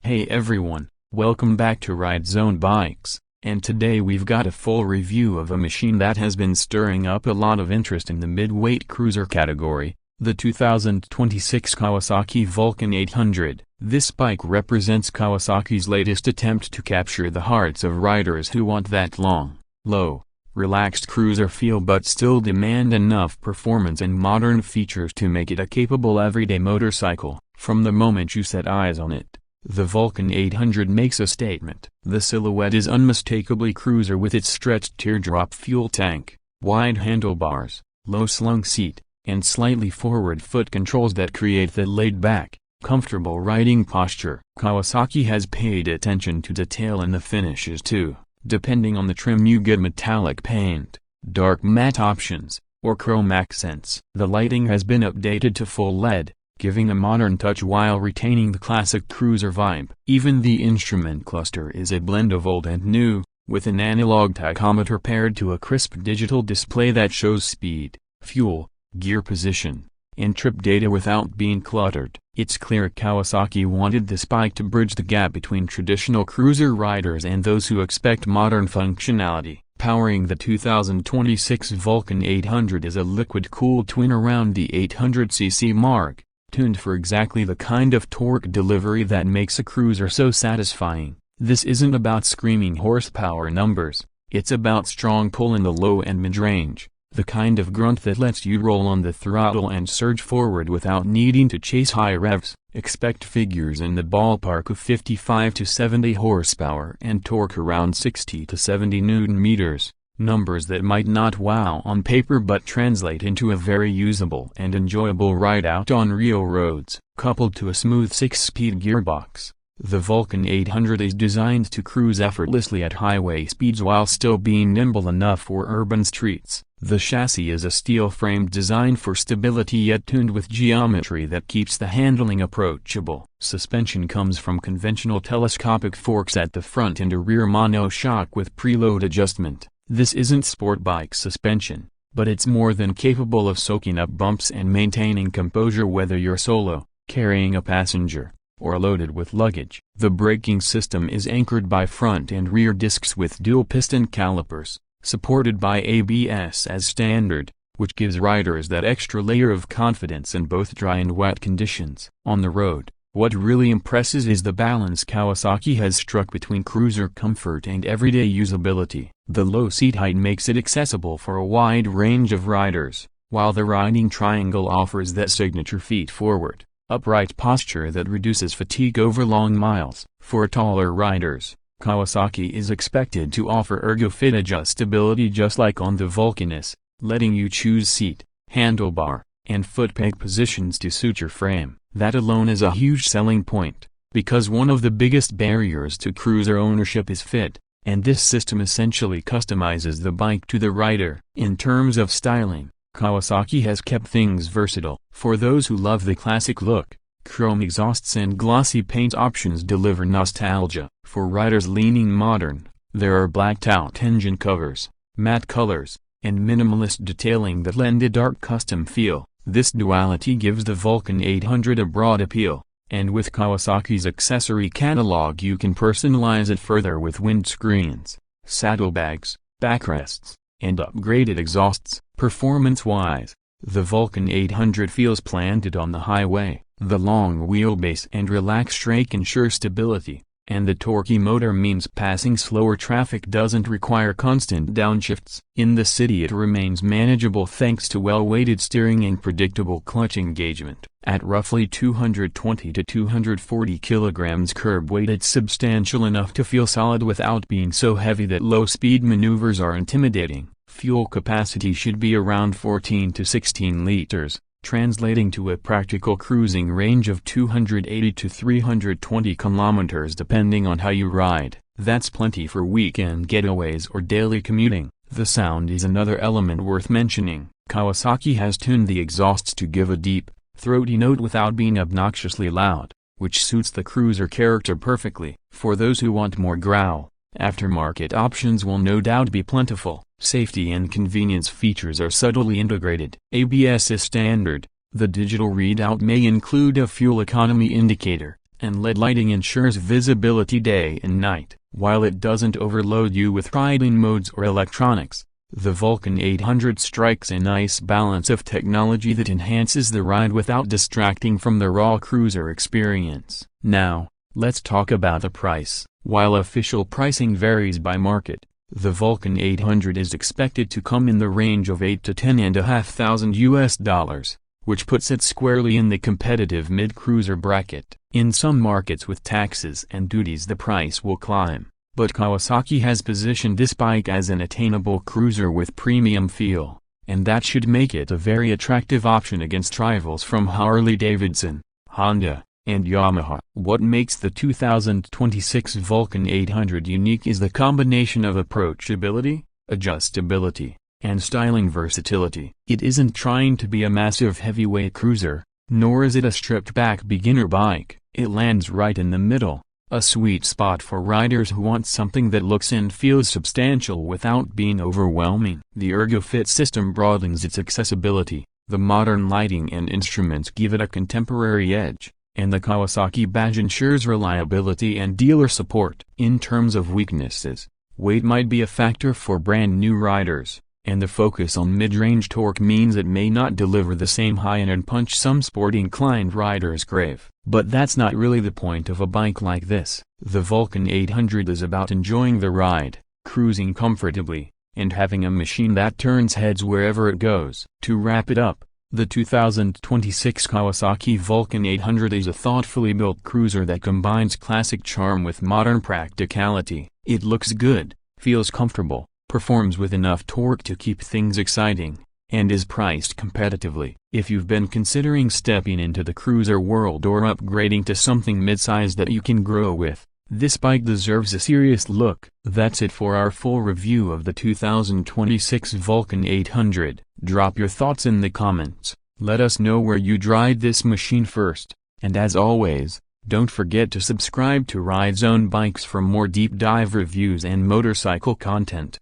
Hey everyone, welcome back to RideZoneBikes, and today we've got a full review of a machine that has been stirring up a lot of interest in the mid-weight cruiser category, the 2026 Kawasaki Vulcan 800. This bike represents Kawasaki's latest attempt to capture the hearts of riders who want that long, low, relaxed cruiser feel but still demand enough performance and modern features to make it a capable everyday motorcycle. From the moment you set eyes on it, the Vulcan 800 makes a statement. The silhouette is unmistakably cruiser with its stretched teardrop fuel tank, wide handlebars, low-slung seat, and slightly forward foot controls that create the laid-back, comfortable riding posture. Kawasaki has paid attention to detail in the finishes too. Depending on the trim you get metallic paint, dark matte options, or chrome accents. The lighting has been updated to full LED, giving a modern touch while retaining the classic cruiser vibe. Even the instrument cluster is a blend of old and new, with an analog tachometer paired to a crisp digital display that shows speed, fuel, gear position, and trip data without being cluttered. It's clear Kawasaki wanted this bike to bridge the gap between traditional cruiser riders and those who expect modern functionality. Powering the 2026 Vulcan 800 is a liquid-cooled twin around the 800cc mark, tuned for exactly the kind of torque delivery that makes a cruiser so satisfying. This isn't about screaming horsepower numbers, it's about strong pull in the low and mid-range, the kind of grunt that lets you roll on the throttle and surge forward without needing to chase high revs. Expect figures in the ballpark of 55 to 70 horsepower and torque around 60 to 70 Newton meters. Numbers that might not wow on paper but translate into a very usable and enjoyable ride out on real roads. Coupled to a smooth 6-speed gearbox, the Vulcan 800 is designed to cruise effortlessly at highway speeds while still being nimble enough for urban streets. The chassis is a steel-framed design for stability yet tuned with geometry that keeps the handling approachable. Suspension comes from conventional telescopic forks at the front and a rear monoshock with preload adjustment. This isn't sport bike suspension, but it's more than capable of soaking up bumps and maintaining composure whether you're solo, carrying a passenger, or loaded with luggage. The braking system is anchored by front and rear discs with dual-piston calipers, supported by ABS as standard, which gives riders that extra layer of confidence in both dry and wet conditions. On the road, what really impresses is the balance Kawasaki has struck between cruiser comfort and everyday usability. The low seat height makes it accessible for a wide range of riders, while the riding triangle offers that signature feet-forward, upright posture that reduces fatigue over long miles. For taller riders, Kawasaki is expected to offer Ergo-Fit adjustability just like on the Vulcan, letting you choose seat, handlebar, and foot peg positions to suit your frame. That alone is a huge selling point, because one of the biggest barriers to cruiser ownership is fit, and this system essentially customizes the bike to the rider. In terms of styling, Kawasaki has kept things versatile. For those who love the classic look, chrome exhausts and glossy paint options deliver nostalgia. For riders leaning modern, there are blacked-out engine covers, matte colors, and minimalist detailing that lend a dark custom feel. This duality gives the Vulcan 800 a broad appeal, and with Kawasaki's accessory catalog you can personalize it further with windscreens, saddlebags, backrests, and upgraded exhausts. Performance-wise, the Vulcan 800 feels planted on the highway. The long wheelbase and relaxed rake ensure stability, and the torquey motor means passing slower traffic doesn't require constant downshifts. In the city it remains manageable thanks to well-weighted steering and predictable clutch engagement. At roughly 220 to 240 kilograms curb weight it's substantial enough to feel solid without being so heavy that low-speed maneuvers are intimidating. Fuel capacity should be around 14 to 16 liters, translating to a practical cruising range of 280 to 320 kilometers depending on how you ride. That's plenty for weekend getaways or daily commuting. The sound is another element worth mentioning. Kawasaki has tuned the exhausts to give a deep, throaty note without being obnoxiously loud, which suits the cruiser character perfectly. For those who want more growl, aftermarket options will no doubt be plentiful. Safety and convenience features are subtly integrated. ABS is standard. The digital readout may include a fuel economy indicator, and LED lighting ensures visibility day and night. While it doesn't overload you with riding modes or electronics, the Vulcan 800 strikes a nice balance of technology that enhances the ride without distracting from the raw cruiser experience. Now, let's talk about the price. While official pricing varies by market, the Vulcan 800 is expected to come in the range of $8,000 to $10,500, which puts it squarely in the competitive mid-cruiser bracket. In some markets with taxes and duties the price will climb, but Kawasaki has positioned this bike as an attainable cruiser with premium feel, and that should make it a very attractive option against rivals from Harley-Davidson, Honda, and Yamaha. What makes the 2026 Vulcan 800 unique is the combination of approachability, adjustability, and styling versatility. It isn't trying to be a massive heavyweight cruiser, nor is it a stripped-back beginner bike. It lands right in the middle, a sweet spot for riders who want something that looks and feels substantial without being overwhelming. The Ergo-Fit system broadens its accessibility, the modern lighting and instruments give it a contemporary edge, and the Kawasaki badge ensures reliability and dealer support. In terms of weaknesses, weight might be a factor for brand new riders, and the focus on mid-range torque means it may not deliver the same high-end punch some sport-inclined riders crave. But that's not really the point of a bike like this. The Vulcan 800 is about enjoying the ride, cruising comfortably, and having a machine that turns heads wherever it goes. To wrap it up, the 2026 Kawasaki Vulcan 800 is a thoughtfully built cruiser that combines classic charm with modern practicality. It looks good, feels comfortable, performs with enough torque to keep things exciting, and is priced competitively. If you've been considering stepping into the cruiser world or upgrading to something mid-size that you can grow with, this bike deserves a serious look. That's it for our full review of the 2026 Vulcan 800. Drop your thoughts in the comments, let us know where you'd ride this machine first, and as always, don't forget to subscribe to RideZoneBikes for more deep dive reviews and motorcycle content.